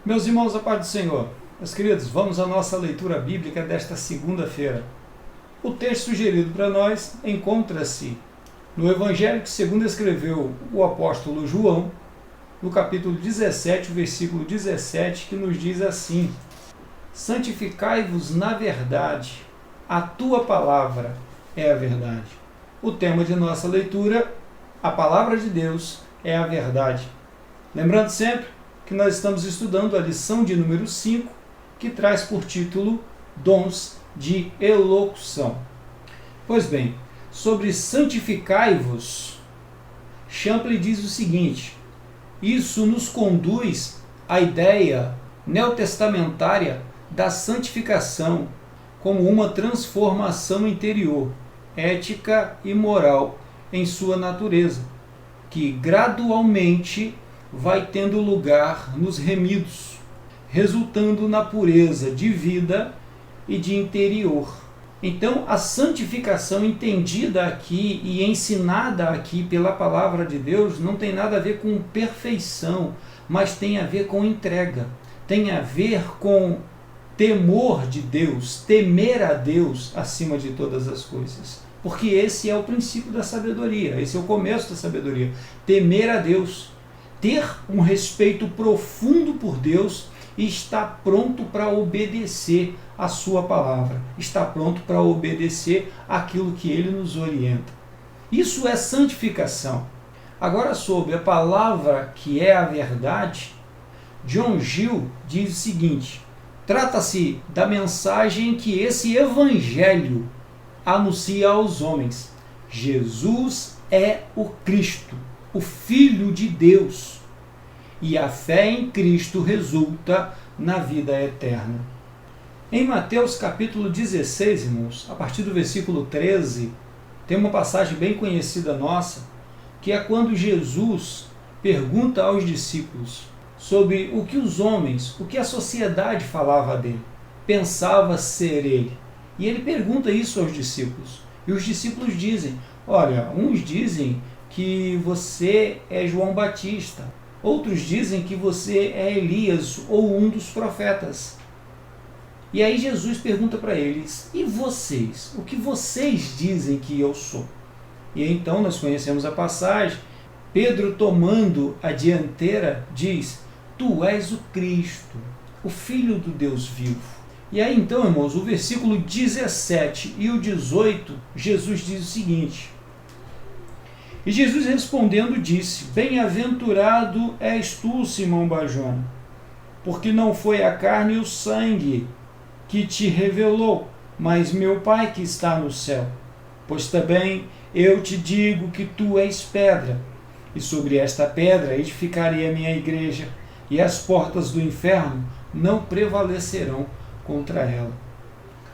Meus irmãos, a paz do Senhor. Meus queridos, vamos à nossa leitura bíblica desta segunda-feira. O texto sugerido para nós encontra-se no Evangelho que segundo escreveu o apóstolo João, no capítulo 17, versículo 17, que nos diz assim: santificai-vos na verdade, a tua palavra é a verdade. O tema de nossa leitura, a palavra de Deus é a verdade. Lembrando sempre que nós estamos estudando a lição de número 5, que traz por título Dons de Elocução. Pois bem, sobre santificai-vos, Champlin diz o seguinte: isso nos conduz à ideia neotestamentária da santificação como uma transformação interior, ética e moral em sua natureza, que gradualmente vai tendo lugar nos remidos, resultando na pureza de vida e de interior. Então, a santificação entendida aqui e ensinada aqui pela palavra de Deus não tem nada a ver com perfeição, mas tem a ver com entrega, tem a ver com temor de Deus, temer a Deus acima de todas as coisas. Porque esse é o princípio da sabedoria, esse é o começo da sabedoria. Temer a Deus, ter um respeito profundo por Deus e estar pronto para obedecer a sua palavra, estar pronto para obedecer aquilo que ele nos orienta. Isso é santificação. Agora, sobre a palavra que é a verdade, John Gill diz o seguinte: trata-se da mensagem que esse evangelho anuncia aos homens. Jesus é o Cristo, o Filho de Deus, e a fé em Cristo resulta na vida eterna. Em Mateus capítulo 16, irmãos, a partir do versículo 13, tem uma passagem bem conhecida nossa, que é quando Jesus pergunta aos discípulos sobre o que os homens, o que a sociedade falava dele, pensava ser ele. E ele pergunta isso aos discípulos. E os discípulos dizem: olha, uns dizem que você é João Batista, outros dizem que você é Elias ou um dos profetas. E aí Jesus pergunta para eles: e vocês? O que vocês dizem que eu sou? E então nós conhecemos a passagem. Pedro, tomando a dianteira, diz: tu és o Cristo, o Filho do Deus vivo. E aí então, irmãos, o versículo 17 e o 18, Jesus diz o seguinte: e Jesus respondendo disse: bem-aventurado és tu, Simão Barjona, porque não foi a carne e o sangue que te revelou, mas meu Pai que está no céu. Pois também eu te digo que tu és pedra, e sobre esta pedra edificarei a minha igreja, e as portas do inferno não prevalecerão contra ela.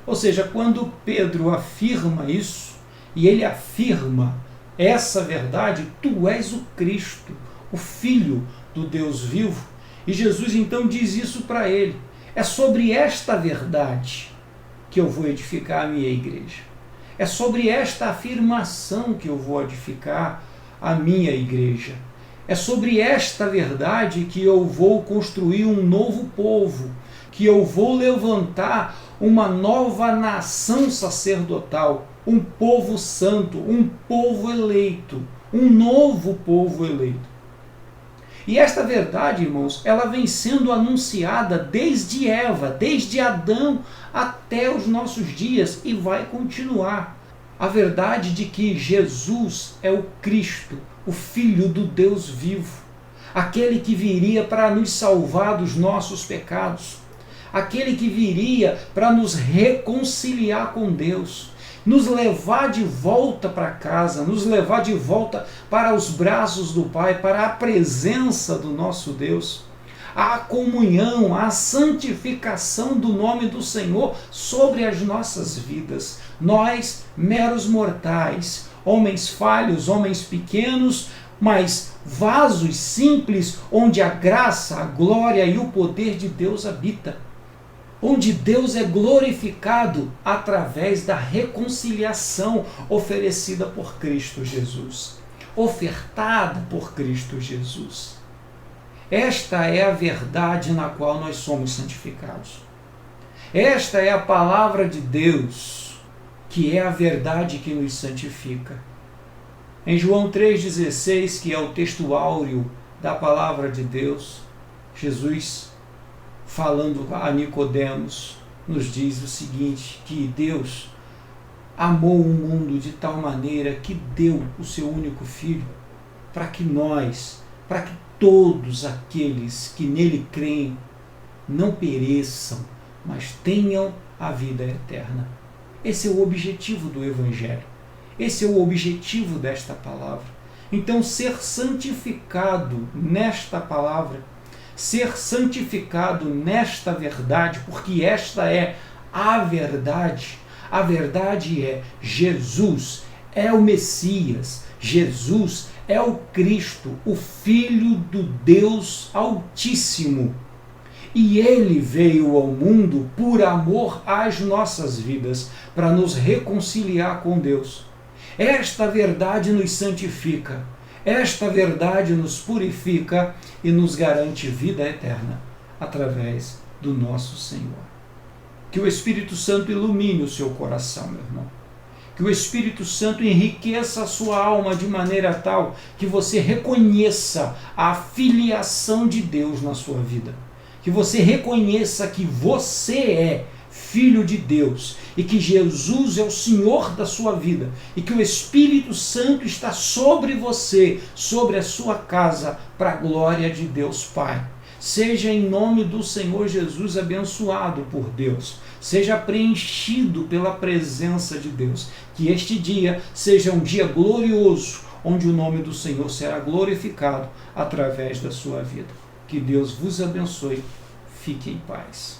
Ou seja, quando Pedro afirma isso, e ele afirma essa verdade: tu és o Cristo, o Filho do Deus vivo, e Jesus então diz isso para ele: é sobre esta verdade que eu vou edificar a minha igreja. É sobre esta afirmação que eu vou edificar a minha igreja. É sobre esta verdade que eu vou construir um novo povo, que eu vou levantar uma nova nação sacerdotal, um povo santo, um povo eleito, um novo povo eleito. E esta verdade, irmãos, ela vem sendo anunciada desde Eva, desde Adão até os nossos dias, e vai continuar. A verdade de que Jesus é o Cristo, o Filho do Deus vivo, aquele que viria para nos salvar dos nossos pecados, aquele que viria para nos reconciliar com Deus, nos levar de volta para casa, nos levar de volta para os braços do Pai, para a presença do nosso Deus, a comunhão, a santificação do nome do Senhor sobre as nossas vidas. Nós, meros mortais, homens falhos, homens pequenos, mas vasos simples onde a graça, a glória e o poder de Deus habita, onde Deus é glorificado através da reconciliação oferecida por Cristo Jesus, ofertada por Cristo Jesus. Esta é a verdade na qual nós somos santificados. Esta é a palavra de Deus, que é a verdade que nos santifica. Em João 3,16, que é o texto áureo da palavra de Deus, Jesus, falando a Nicodemos, nos diz o seguinte, que Deus amou o mundo de tal maneira que deu o seu único Filho, para que todos aqueles que nele creem não pereçam, mas tenham a vida eterna. Esse é o objetivo do Evangelho. Esse é o objetivo desta palavra. Então, ser santificado nesta palavra, ser santificado nesta verdade, porque esta é a verdade. A verdade é Jesus é o Messias, Jesus é o Cristo, o Filho do Deus Altíssimo. E Ele veio ao mundo por amor às nossas vidas, para nos reconciliar com Deus. Esta verdade nos santifica, esta verdade nos purifica e nos garante vida eterna através do nosso Senhor. Que o Espírito Santo ilumine o seu coração, meu irmão. Que o Espírito Santo enriqueça a sua alma de maneira tal que você reconheça a filiação de Deus na sua vida. Que você reconheça que você é filho de Deus e que Jesus é o Senhor da sua vida e que o Espírito Santo está sobre você, sobre a sua casa, para a glória de Deus Pai. Seja em nome do Senhor Jesus abençoado por Deus. Seja preenchido pela presença de Deus. Que este dia seja um dia glorioso, onde o nome do Senhor será glorificado através da sua vida. Que Deus vos abençoe. Fique em paz.